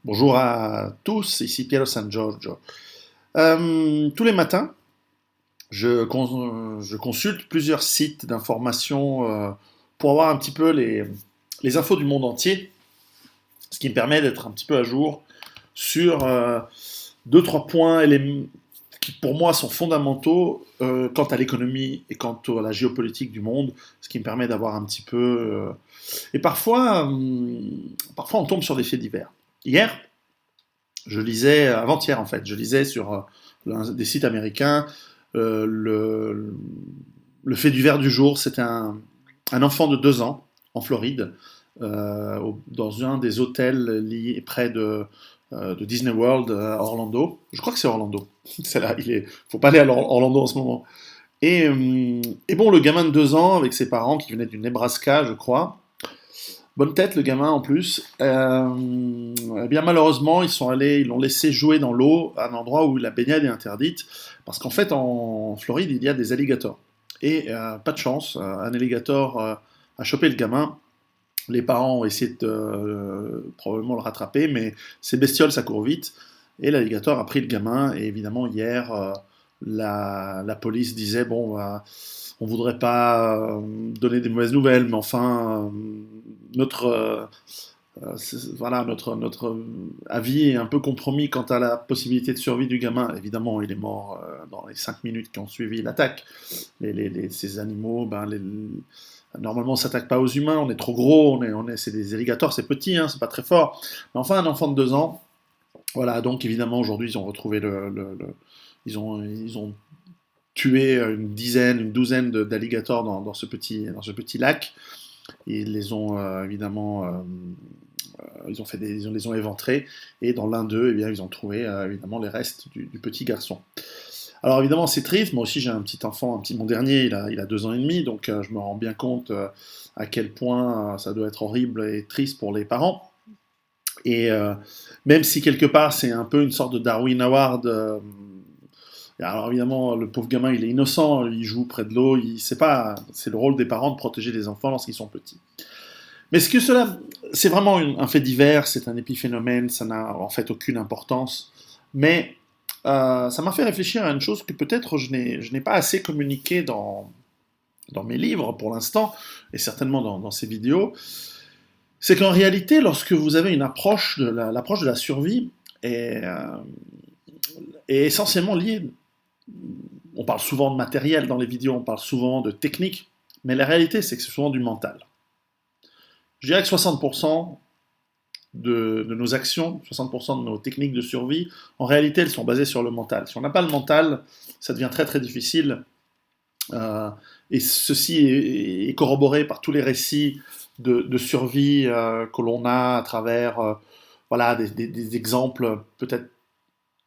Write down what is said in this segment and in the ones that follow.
Bonjour à tous, ici Piero San Giorgio. Tous les matins, je consulte plusieurs sites d'information pour avoir un petit peu les infos du monde entier, ce qui me permet d'être un petit peu à jour sur deux, trois points qui pour moi sont fondamentaux quant à l'économie et quant à la géopolitique du monde, ce qui me permet d'avoir un petit peu... Et parfois on tombe sur des faits divers. Hier, je lisais, avant-hier en fait, je lisais sur des sites américains euh, le, le fait divers du jour. C'était un enfant de 2 ans en Floride, dans un des hôtels liés près de Disney World à Orlando. Je crois que c'est Orlando. C'est là, faut pas aller à Orlando en ce moment. Et bon, le gamin de 2 ans avec ses parents qui venaient du Nebraska, je crois, bonne tête, le gamin en plus. Eh bien, malheureusement, ils l'ont laissé jouer dans l'eau à un endroit où la baignade est interdite, parce qu'en fait, en Floride, il y a des alligators. Et pas de chance, un alligator a chopé le gamin. Les parents ont essayé de probablement le rattraper, mais ces bestioles, ça court vite. Et l'alligator a pris le gamin. Et évidemment, hier, la police disait, bon, bah, on voudrait pas donner des mauvaises nouvelles, mais enfin, notre, voilà, notre avis est un peu compromis quant à la possibilité de survie du gamin. Évidemment, il est mort dans les 5 minutes qui ont suivi l'attaque. Ces animaux, normalement, on s'attaque pas aux humains, on est trop gros, c'est des alligators, c'est petit, hein, c'est pas très fort. Mais enfin, un enfant de 2 ans, voilà, donc évidemment, aujourd'hui, ils ont retrouvé ils ont tué une douzaine d'alligators dans ce petit lac. Et ils les ont évidemment, ils les ont éventrés. Et dans l'un d'eux, eh bien, ils ont trouvé évidemment les restes du petit garçon. Alors évidemment, c'est triste. Moi aussi, j'ai un petit enfant, mon dernier, il a 2 ans et demi, donc je me rends bien compte à quel point ça doit être horrible et triste pour les parents. Et même si quelque part c'est un peu une sorte de Darwin Award, alors évidemment le pauvre gamin il est innocent, il joue près de l'eau, il sait pas, c'est le rôle des parents de protéger les enfants lorsqu'ils sont petits. Mais ce que cela, c'est vraiment un fait divers, c'est un épiphénomène, ça n'a en fait aucune importance, mais ça m'a fait réfléchir à une chose que peut-être je n'ai pas assez communiqué dans mes livres pour l'instant, et certainement dans ces vidéos, c'est qu'en réalité, lorsque vous avez une approche l'approche de la survie est essentiellement liée. On parle souvent de matériel dans les vidéos, on parle souvent de technique, mais la réalité, c'est que c'est souvent du mental. Je dirais que 60% de nos actions, 60% de nos techniques de survie, en réalité, elles sont basées sur le mental. Si on n'a pas le mental, ça devient très très difficile. Euh, et ceci est corroboré par tous les récits de survie que l'on a à travers voilà, des exemples peut-être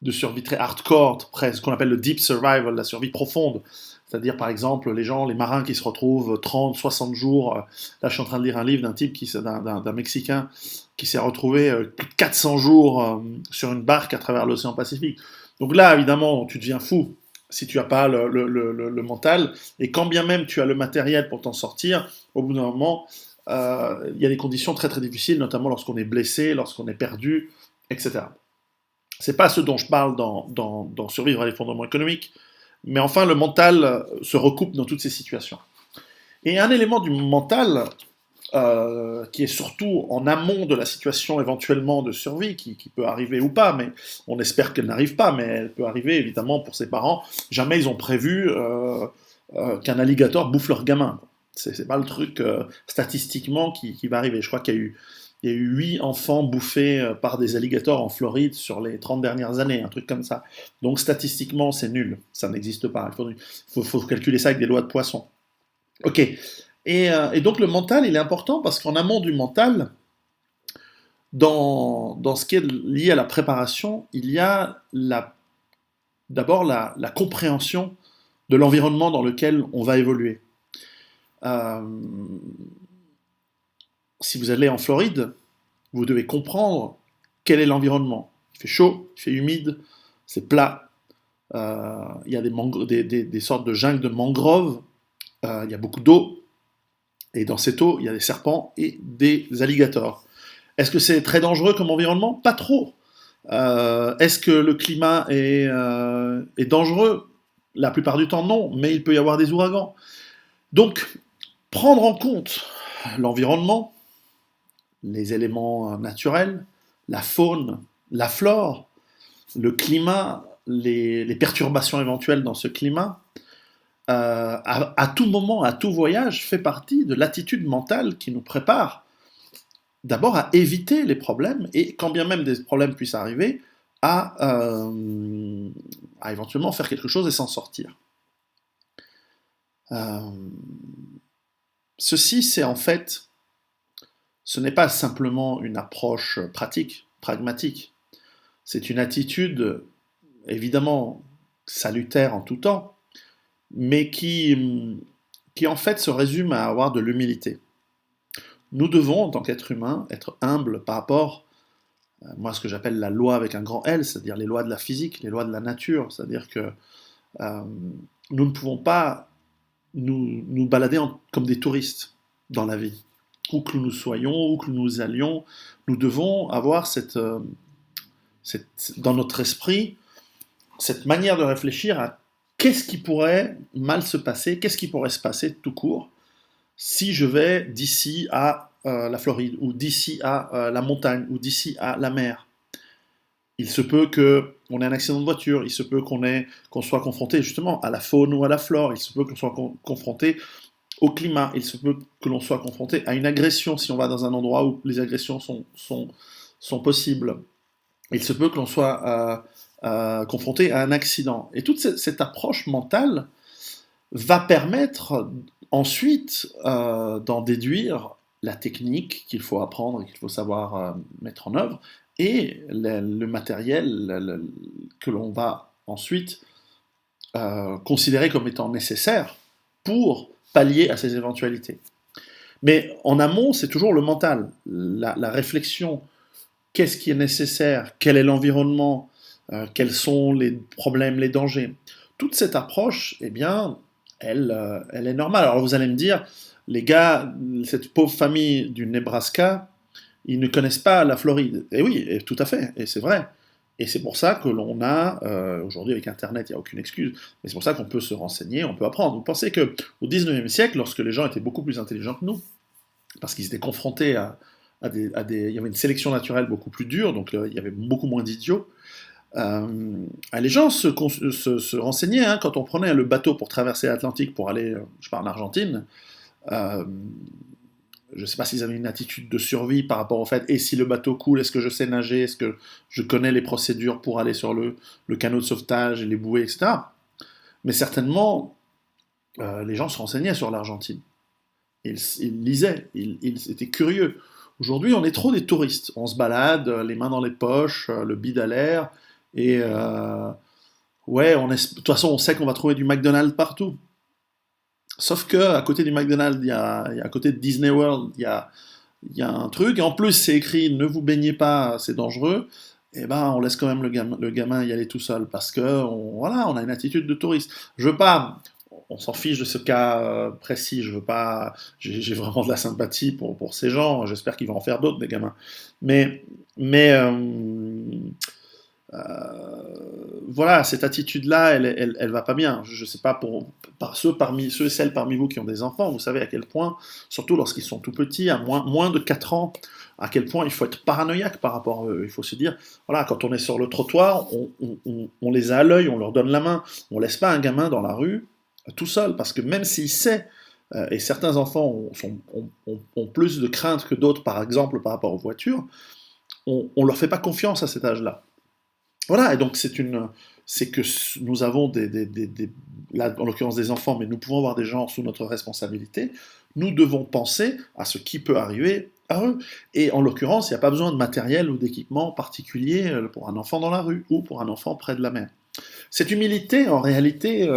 de survie très hardcore, ce qu'on appelle le deep survival, la survie profonde. C'est-à-dire, par exemple, les marins qui se retrouvent 30, 60 jours. Là, je suis en train de lire un livre d'un type, d'un Mexicain, qui s'est retrouvé plus de 400 jours sur une barque à travers l'océan Pacifique. Donc là, évidemment, tu deviens fou si tu n'as pas le mental. Et quand bien même tu as le matériel pour t'en sortir, au bout d'un moment, il y a des conditions très très difficiles, notamment lorsqu'on est blessé, lorsqu'on est perdu, etc. C'est pas ce dont je parle dans Survivre à l'effondrement économique, mais enfin le mental se recoupe dans toutes ces situations. Et un élément du mental qui est surtout en amont de la situation éventuellement de survie, qui peut arriver ou pas, mais on espère qu'elle n'arrive pas, mais elle peut arriver évidemment pour ses parents. Jamais ils ont prévu qu'un alligator bouffe leur gamin. C'est pas le truc statistiquement qui va arriver. Je crois il y a eu 8 enfants bouffés par des alligators en Floride sur les 30 dernières années, un truc comme ça. Donc statistiquement, c'est nul, ça n'existe pas. Faut calculer ça avec des lois de poisson. Ok. Et donc le mental, il est important parce qu'en amont du mental, dans ce qui est lié à la préparation, il y a d'abord la compréhension de l'environnement dans lequel on va évoluer. Euh, si vous allez en Floride, vous devez comprendre quel est l'environnement. Il fait chaud, il fait humide, c'est plat. Il y a des sortes de jungles de mangroves. Il y a beaucoup d'eau. Et dans cette eau, il y a des serpents et des alligators. Est-ce que c'est très dangereux comme environnement? Pas trop. Est-ce que le climat est dangereux? La plupart du temps, non, mais il peut y avoir des ouragans. Donc, prendre en compte l'environnement, les éléments naturels, la faune, la flore, le climat, les perturbations éventuelles dans ce climat, à tout moment, à tout voyage, fait partie de l'attitude mentale qui nous prépare d'abord à éviter les problèmes, et quand bien même des problèmes puissent arriver, à éventuellement faire quelque chose et s'en sortir. Euh, Ceci, c'est en fait, ce n'est pas simplement une approche pratique, pragmatique. C'est une attitude, évidemment, salutaire en tout temps, mais qui en fait se résume à avoir de l'humilité. Nous devons, en tant qu'être humain, être humbles par rapport, moi, à ce que j'appelle la loi avec un grand L, c'est-à-dire les lois de la physique, les lois de la nature. C'est-à-dire que euh, nous ne pouvons pas nous balader comme des touristes dans la vie. Où que nous soyons, où que nous allions, nous devons avoir dans notre esprit cette manière de réfléchir à qu'est-ce qui pourrait mal se passer, qu'est-ce qui pourrait se passer tout court si je vais d'ici à la Floride, ou d'ici à la montagne, ou d'ici à la mer. Il se peut qu'on ait un accident de voiture, il se peut qu'on soit confronté justement à la faune ou à la flore, il se peut qu'on soit confronté au climat, il se peut que l'on soit confronté à une agression si on va dans un endroit où les agressions sont possibles. Il se peut que l'on soit confronté à un accident. Et toute cette approche mentale va permettre ensuite d'en déduire la technique qu'il faut apprendre et qu'il faut savoir mettre en œuvre, et le matériel que l'on va ensuite considérer comme étant nécessaire pour pallier à ces éventualités. Mais en amont, c'est toujours le mental, la réflexion. Qu'est-ce qui est nécessaire? Quel est l'environnement? Quels sont les problèmes, les dangers? Toute cette approche, eh bien, elle est normale. Alors vous allez me dire, les gars, cette pauvre famille du Nebraska, ils ne connaissent pas la Floride. Et oui, et tout à fait, et c'est vrai. Et c'est pour ça que l'on a, aujourd'hui avec Internet, il n'y a aucune excuse, mais c'est pour ça qu'on peut se renseigner, on peut apprendre. Vous pensez qu'au XIXe siècle, lorsque les gens étaient beaucoup plus intelligents que nous, parce qu'ils étaient confrontés il y avait une sélection naturelle beaucoup plus dure, donc il y avait beaucoup moins d'idiots, les gens se renseignaient, hein, quand on prenait le bateau pour traverser l'Atlantique pour aller, je sais pas, en Argentine. euh, je ne sais pas s'ils avaient une attitude de survie par rapport au fait, et si le bateau coule, est-ce que je sais nager, est-ce que je connais les procédures pour aller sur le canot de sauvetage et les bouées, etc. Mais certainement, les gens se renseignaient sur l'Argentine. Ils lisaient, ils étaient curieux. Aujourd'hui, on est trop des touristes. On se balade, les mains dans les poches, le bide à l'air, et ouais, de toute façon, on sait qu'on va trouver du McDonald's partout. Sauf que à côté du McDonald's, à côté de Disney World, il y a un truc. Et en plus, c'est écrit ne vous baignez pas, c'est dangereux. Et ben, on laisse quand même le gamin y aller tout seul parce que voilà, on a une attitude de touriste. Je veux pas, on s'en fiche de ce cas précis. Je veux pas, j'ai vraiment de la sympathie pour ces gens. J'espère qu'ils vont en faire d'autres des gamins. Mais voilà, cette attitude-là, elle va pas bien. Je sais pas par ceux et celles parmi vous qui ont des enfants, vous savez à quel point, surtout lorsqu'ils sont tout petits, à moins de 4 ans, à quel point il faut être paranoïaque par rapport à eux. Il faut se dire, voilà, quand on est sur le trottoir, on les a à l'œil, on leur donne la main, on laisse pas un gamin dans la rue tout seul, parce que même s'il sait, et certains enfants ont plus de crainte que d'autres, par exemple par rapport aux voitures, on leur fait pas confiance à cet âge-là. Voilà, et donc c'est que nous avons là en l'occurrence des enfants, mais nous pouvons avoir des gens sous notre responsabilité. Nous devons penser à ce qui peut arriver à eux. Et en l'occurrence, il n'y a pas besoin de matériel ou d'équipement particulier pour un enfant dans la rue ou pour un enfant près de la mer. Cette humilité, en réalité,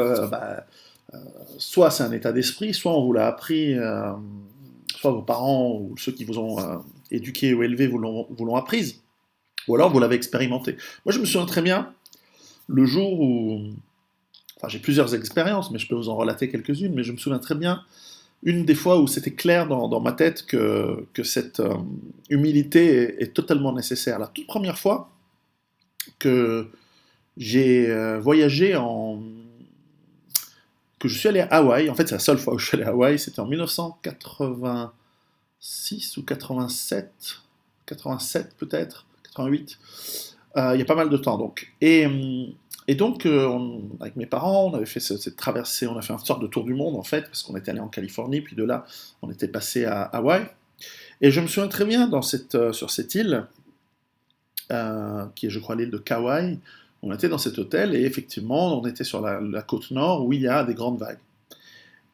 soit c'est un état d'esprit, soit on vous l'a appris, soit vos parents ou ceux qui vous ont éduqué ou élevé vous l'ont apprise. Ou alors vous l'avez expérimenté. Moi je me souviens très bien le jour où... Enfin j'ai plusieurs expériences, mais je peux vous en relater quelques-unes, mais je me souviens très bien une des fois où c'était clair dans ma tête que cette humilité est totalement nécessaire. La toute première fois que j'ai voyagé que je suis allé à Hawaï, en fait c'est la seule fois où je suis allé à Hawaï, c'était en 1986 ou 87, 87 peut-être, 88, il y a pas mal de temps donc. Et donc, avec mes parents, on avait fait cette traversée, on a fait une sorte de tour du monde en fait, parce qu'on était allé en Californie, puis de là, on était passé à Hawaï. Et je me souviens très bien sur cette île, qui est, je crois, l'île de Kauai. On était dans cet hôtel et effectivement, on était sur la côte nord où il y a des grandes vagues.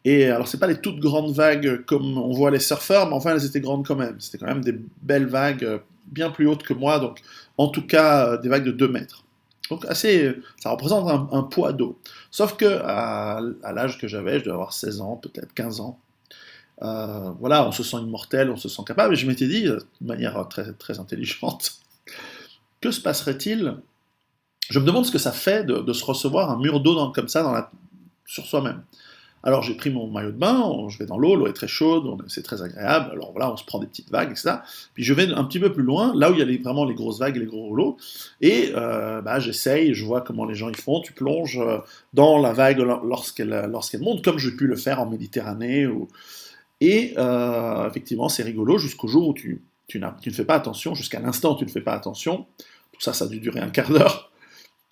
Et alors, c'est pas les toutes grandes vagues comme on voit les surfeurs, mais enfin, elles étaient grandes quand même. C'était quand même des belles vagues, bien plus hautes que moi, donc en tout cas, des vagues de 2 mètres. Donc, ça représente un poids d'eau. Sauf que à l'âge que j'avais, je devais avoir 16 ans, peut-être 15 ans, voilà, on se sent immortel, on se sent capable, et je m'étais dit, de manière très, très intelligente, que se passerait-il? Je me demande ce que ça fait de se recevoir un mur d'eau comme ça sur soi-même. Alors j'ai pris mon maillot de bain, je vais dans l'eau est très chaude, c'est très agréable, alors voilà, on se prend des petites vagues, etc. Puis je vais un petit peu plus loin, là où il y a vraiment les grosses vagues et les gros rouleaux, et j'essaye, je vois comment les gens y font, tu plonges dans la vague lorsqu'elle monte, comme j'ai pu le faire en Méditerranée, et effectivement c'est rigolo jusqu'au jour où tu ne fais pas attention, jusqu'à l'instant où tu ne fais pas attention, tout ça, ça a dû durer un quart d'heure,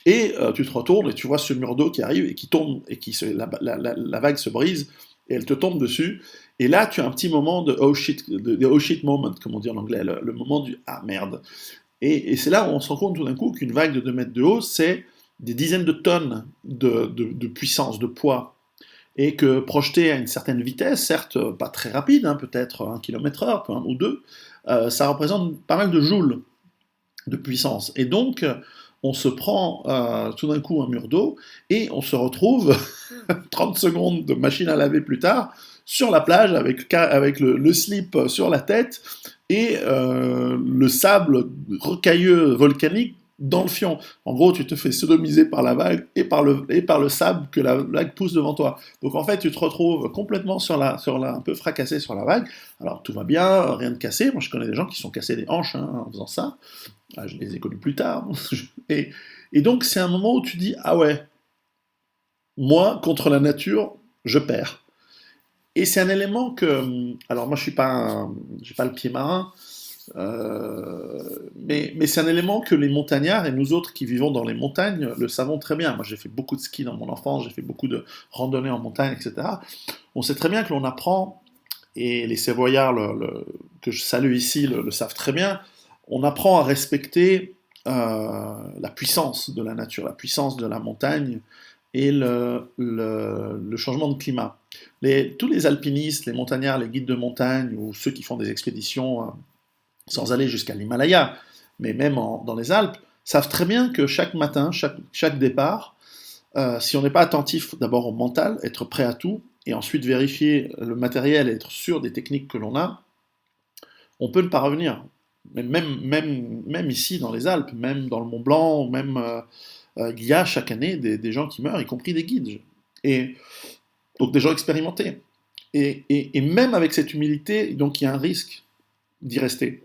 et tu te retournes et tu vois ce mur d'eau qui arrive et qui tombe, et la vague se brise, et elle te tombe dessus. Et là, tu as un petit moment de oh shit moment, comme on dit en anglais, le moment du ah merde. Et c'est là où on se rend compte tout d'un coup qu'une vague de 2 mètres de haut, c'est des dizaines de tonnes de puissance, de poids. Et que projeté à une certaine vitesse, certes pas très rapide, hein, peut-être 1 km/h ou 2, ça représente pas mal de joules de puissance. Et donc, on se prend tout d'un coup un mur d'eau et on se retrouve 30 secondes de machine à laver plus tard sur la plage avec le slip sur la tête et le sable rocailleux volcanique dans le fion. En gros, tu te fais sodomiser par la vague et par le sable que la vague pousse devant toi. Donc en fait, tu te retrouves complètement un peu fracassé sur la vague. Alors tout va bien, rien de cassé. Moi, je connais des gens qui sont cassés des hanches en faisant ça. Je les ai connus plus tard. Et donc, c'est un moment où tu dis, ah ouais, moi, contre la nature, je perds. Et c'est un élément que, alors moi, j'ai pas le pied marin, mais c'est un élément que les montagnards et nous autres qui vivons dans les montagnes le savons très bien. Moi, j'ai fait beaucoup de ski dans mon enfance, j'ai fait beaucoup de randonnées en montagne, etc. On sait très bien que l'on apprend, et les Savoyards que je salue ici le savent très bien, on apprend à respecter la puissance de la nature, la puissance de la montagne et le changement de climat. Tous les alpinistes, les montagnards, les guides de montagne ou ceux qui font des expéditions sans aller jusqu'à l'Himalaya, mais même dans les Alpes, savent très bien que chaque matin, chaque départ, si on n'est pas attentif d'abord au mental, être prêt à tout, et ensuite vérifier le matériel et être sûr des techniques que l'on a, on peut ne pas revenir. Même ici dans les Alpes, même dans le Mont Blanc, même il y a chaque année des gens qui meurent, y compris des guides. Et donc des gens expérimentés. Et même avec cette humilité, donc il y a un risque d'y rester.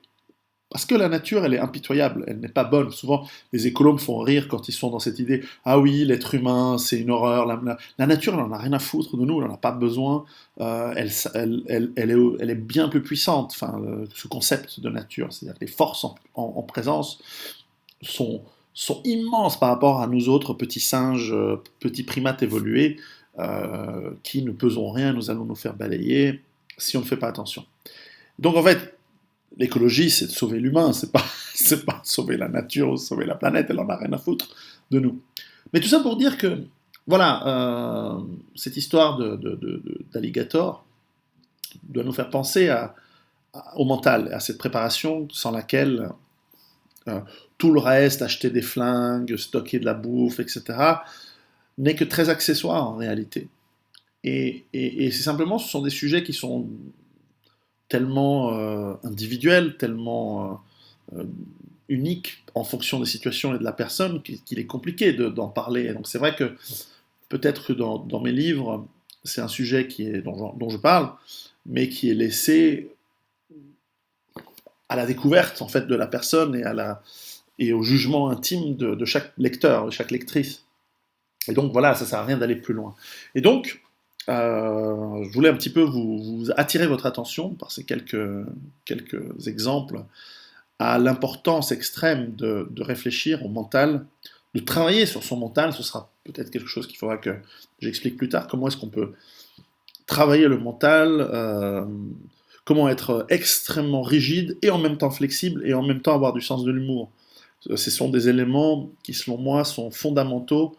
Parce que la nature, elle est impitoyable, elle n'est pas bonne. Souvent, les écolos me font rire quand ils sont dans cette idée, ah oui, l'être humain, c'est une horreur. La nature, elle n'en a rien à foutre de nous, elle n'en a pas besoin. Elle est bien plus puissante, enfin, ce concept de nature. C'est-à-dire que les forces en présence sont immenses par rapport à nous autres petits singes, petits primates évolués, qui ne pesons rien, nous allons nous faire balayer si on ne fait pas attention. Donc en fait, l'écologie, c'est de sauver l'humain, c'est pas sauver la nature ou sauver la planète, elle en a rien à foutre de nous. Mais tout ça pour dire que, voilà, cette histoire d'alligator doit nous faire penser au mental, à cette préparation sans laquelle euh, tout le reste, acheter des flingues, stocker de la bouffe, etc., n'est que très accessoire en réalité. Et c'est simplement, ce sont des sujets qui sont tellement individuel, tellement unique en fonction des situations et de la personne qu'il est compliqué d'en parler. Et donc c'est vrai que peut-être que dans mes livres, c'est un sujet dont je parle, mais qui est laissé à la découverte en fait de la personne et au jugement intime de chaque lecteur, de chaque lectrice. Et donc voilà, ça sert à rien d'aller plus loin. Et donc, je voulais un petit peu vous attirer votre attention par ces quelques exemples à l'importance extrême de réfléchir au mental, de travailler sur son mental. Ce sera peut-être quelque chose qu'il faudra que j'explique plus tard. Comment est-ce qu'on peut travailler le mental, comment être extrêmement rigide et en même temps flexible et en même temps avoir du sens de l'humour. Ce sont des éléments qui, selon moi, sont fondamentaux.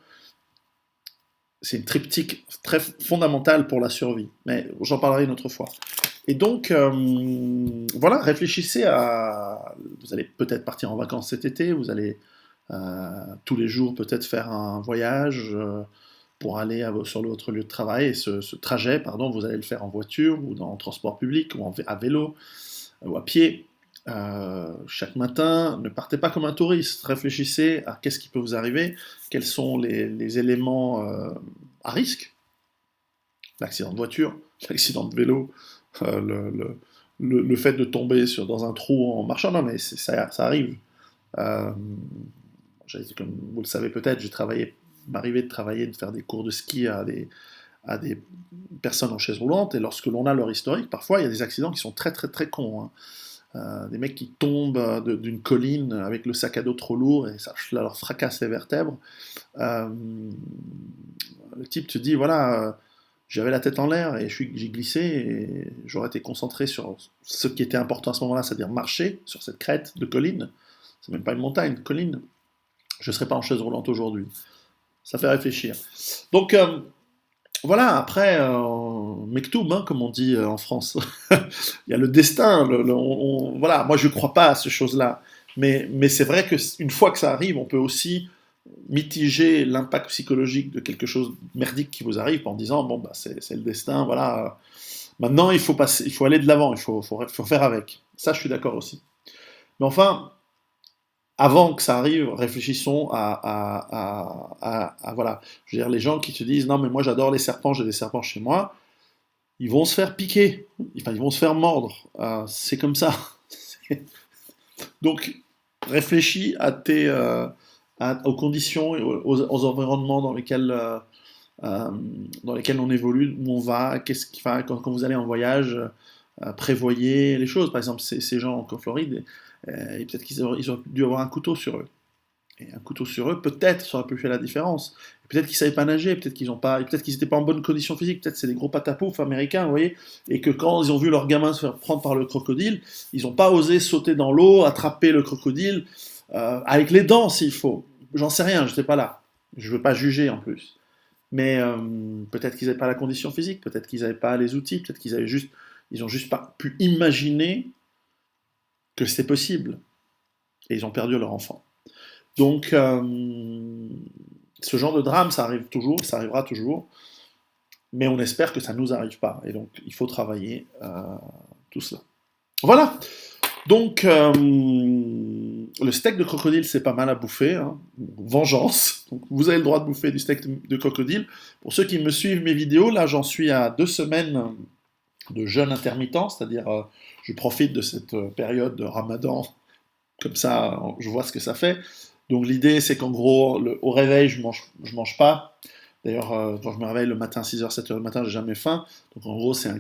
C'est une triptyque très fondamentale pour la survie, mais j'en parlerai une autre fois. Et donc, voilà, réfléchissez à... Vous allez peut-être partir en vacances cet été, vous allez tous les jours peut-être faire un voyage pour aller sur votre lieu de travail, et ce trajet, pardon, vous allez le faire en voiture, ou en transport public, ou à vélo, ou à pied. Chaque matin, ne partez pas comme un touriste, réfléchissez à qu'est-ce qui peut vous arriver, quels sont les éléments à risque, l'accident de voiture, l'accident de vélo, le fait de tomber dans un trou en marchant, non mais ça arrive. Euh, comme vous le savez peut-être, m'arrivait de travailler, de faire des cours de ski à des personnes en chaise roulante, et lorsque l'on a leur historique, parfois il y a des accidents qui sont très très très cons, hein. Des mecs qui tombent d'une colline avec le sac à dos trop lourd et ça leur fracasse les vertèbres. Euh, le type te dit voilà, j'avais la tête en l'air et j'ai glissé et j'aurais été concentré sur ce qui était important à ce moment-là, c'est-à-dire marcher sur cette crête de colline. C'est même pas une montagne, une colline. Je ne serais pas en chaise roulante aujourd'hui. Ça fait réfléchir. Donc voilà, après, Mektoub, hein, comme on dit en France. Il y a le destin. Voilà, moi je ne crois pas à ces choses-là. Mais c'est vrai qu'une fois que ça arrive, on peut aussi mitiger l'impact psychologique de quelque chose de merdique qui vous arrive en disant bon, bah, c'est le destin, voilà. Maintenant, il faut aller de l'avant, faut faire avec. Ça, je suis d'accord aussi. Mais enfin, avant que ça arrive, réfléchissons voilà. Je veux dire, les gens qui te disent non, mais moi j'adore les serpents, j'ai des serpents chez moi, ils vont se faire piquer, enfin, ils vont se faire mordre. C'est comme ça. Donc, réfléchis aux conditions et aux environnements dans lesquels on évolue, où on va, quand vous allez en voyage, prévoyez les choses. Par exemple, ces gens en Floride, et peut-être qu'ils auraient dû avoir un couteau sur eux. Et un couteau sur eux, peut-être, ça aurait pu faire la différence. Peut-être qu'ils savaient pas nager, peut-être qu'ils n'étaient pas en bonne condition physique, peut-être c'est des gros patapoufs américains, vous voyez, et que quand ils ont vu leur gamin se faire prendre par le crocodile, ils n'ont pas osé sauter dans l'eau, attraper le crocodile, avec les dents s'il faut. J'en sais rien, je n'étais pas là. Je ne veux pas juger en plus. Mais peut-être qu'ils n'avaient pas la condition physique, peut-être qu'ils n'avaient pas les outils, peut-être ils ont juste pas pu imaginer que c'était possible. Et ils ont perdu leur enfant. Donc, ce genre de drame, ça arrive toujours, ça arrivera toujours, mais on espère que ça ne nous arrive pas. Et donc, il faut travailler tout cela. Voilà. Donc, le steak de crocodile, c'est pas mal à bouffer. Hein. Vengeance. Donc, vous avez le droit de bouffer du steak de crocodile. Pour ceux qui me suivent mes vidéos, là, j'en suis à 2 semaines de jeûne intermittent, c'est-à-dire je profite de cette période de Ramadan, comme ça, je vois ce que ça fait. Donc l'idée, c'est qu'en gros, au réveil, je mange pas. D'ailleurs, quand je me réveille le matin, 6h, 7h le matin, j'ai jamais faim. Donc en gros, ça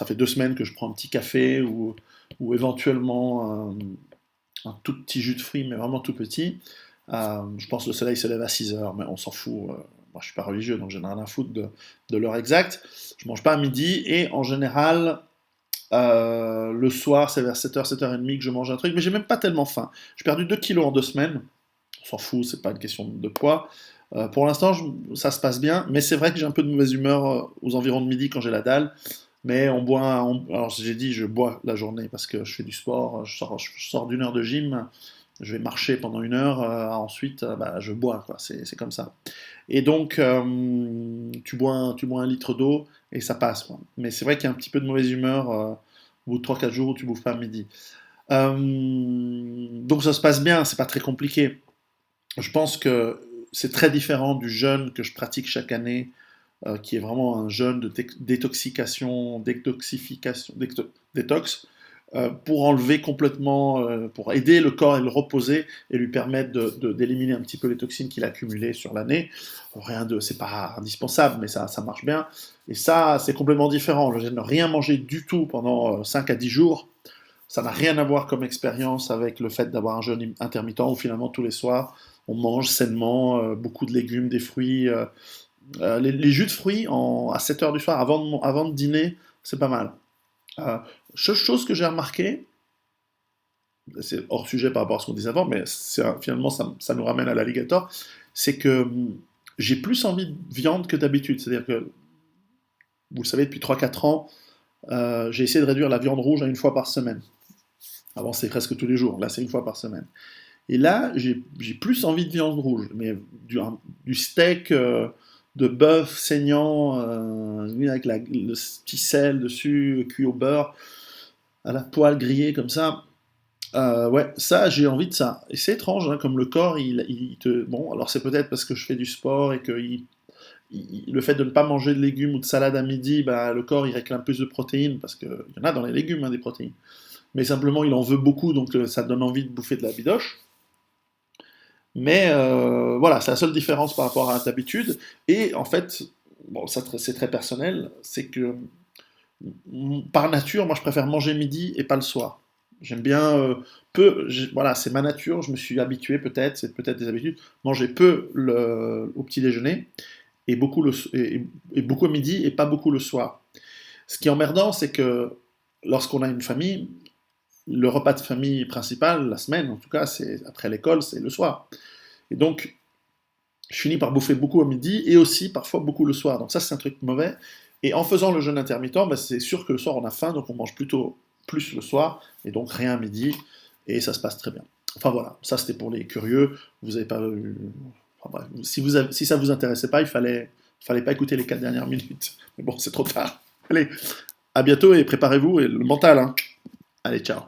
fait 2 semaines que je prends un petit café ou éventuellement un tout petit jus de fruits, mais vraiment tout petit. Je pense que le soleil se lève à 6h, mais on s'en fout. Moi, je suis pas religieux, donc je n'ai rien à foutre de l'heure exacte. Je mange pas à midi, et en général, le soir, c'est vers 7h, 7h30 que je mange un truc, mais j'ai même pas tellement faim. J'ai perdu 2 kilos en 2 semaines. On s'en fout, c'est pas une question de poids. Pour l'instant, ça se passe bien, mais c'est vrai que j'ai un peu de mauvaise humeur aux environs de midi quand j'ai la dalle. Mais alors j'ai dit, je bois la journée parce que je fais du sport, je sors d'une heure de gym, je vais marcher pendant 1 heure, ensuite bah, je bois, quoi. C'est comme ça. Et donc, tu bois 1 litre d'eau et ça passe, quoi. Mais c'est vrai qu'il y a un petit peu de mauvaise humeur au bout de 3-4 jours où tu bouffes pas à midi. Donc ça se passe bien, c'est pas très compliqué. Je pense que c'est très différent du jeûne que je pratique chaque année qui est vraiment un jeûne de détox, pour enlever complètement, pour aider le corps et le reposer et lui permettre d'éliminer un petit peu les toxines qu'il a accumulées sur l'année. C'est pas indispensable, mais ça marche bien. Et ça, c'est complètement différent. Le fait de ne rien manger du tout pendant 5 à 10 jours, ça n'a rien à voir comme expérience avec le fait d'avoir un jeûne intermittent où finalement tous les soirs, on mange sainement beaucoup de légumes, des fruits. Les jus de fruits à 7 heures du soir avant de dîner, c'est pas mal. Euh, Chose que j'ai remarqué, c'est hors sujet par rapport à ce qu'on disait avant, mais finalement ça nous ramène à l'alligator, c'est que j'ai plus envie de viande que d'habitude. C'est-à-dire que, vous le savez, depuis 3 4 ans, j'ai essayé de réduire la viande rouge à une fois par semaine. Avant, c'est presque tous les jours. Là, c'est une fois par semaine. Et là, j'ai plus envie de viande rouge, mais du steak de bœuf saignant, oui, avec le petit sel dessus, cuit au beurre, à la poêle grillée comme ça. Ouais, ça, j'ai envie de ça. Et c'est étrange, hein, comme le corps, il te... Bon, alors c'est peut-être parce que je fais du sport et que le fait de ne pas manger de légumes ou de salade à midi, bah, le corps, il réclame plus de protéines, parce qu'il y en a dans les légumes, hein, des protéines. Mais simplement, il en veut beaucoup, donc ça donne envie de bouffer de la bidoche. Mais voilà, c'est la seule différence par rapport à d'habitude. Et en fait, bon, ça c'est très personnel, c'est que par nature, moi je préfère manger midi et pas le soir. J'aime bien voilà, c'est ma nature, je me suis habitué peut-être, c'est peut-être des habitudes, manger peu au petit déjeuner et beaucoup, et beaucoup à midi et pas beaucoup le soir. Ce qui est emmerdant, c'est que lorsqu'on a une famille, le repas de famille principal, la semaine en tout cas, c'est après l'école, c'est le soir. Et donc, je finis par bouffer beaucoup à midi et aussi parfois beaucoup le soir. Donc ça, c'est un truc mauvais. Et en faisant le jeûne intermittent, bah, c'est sûr que le soir, on a faim, donc on mange plutôt plus le soir, et donc rien à midi, et ça se passe très bien. Enfin voilà, ça c'était pour les curieux. Vous avez pas enfin, bref, si ça vous intéressait pas, fallait pas écouter les 4 dernières minutes. Mais bon, c'est trop tard. Allez, à bientôt et préparez-vous, et le mental, hein. Allez, ciao.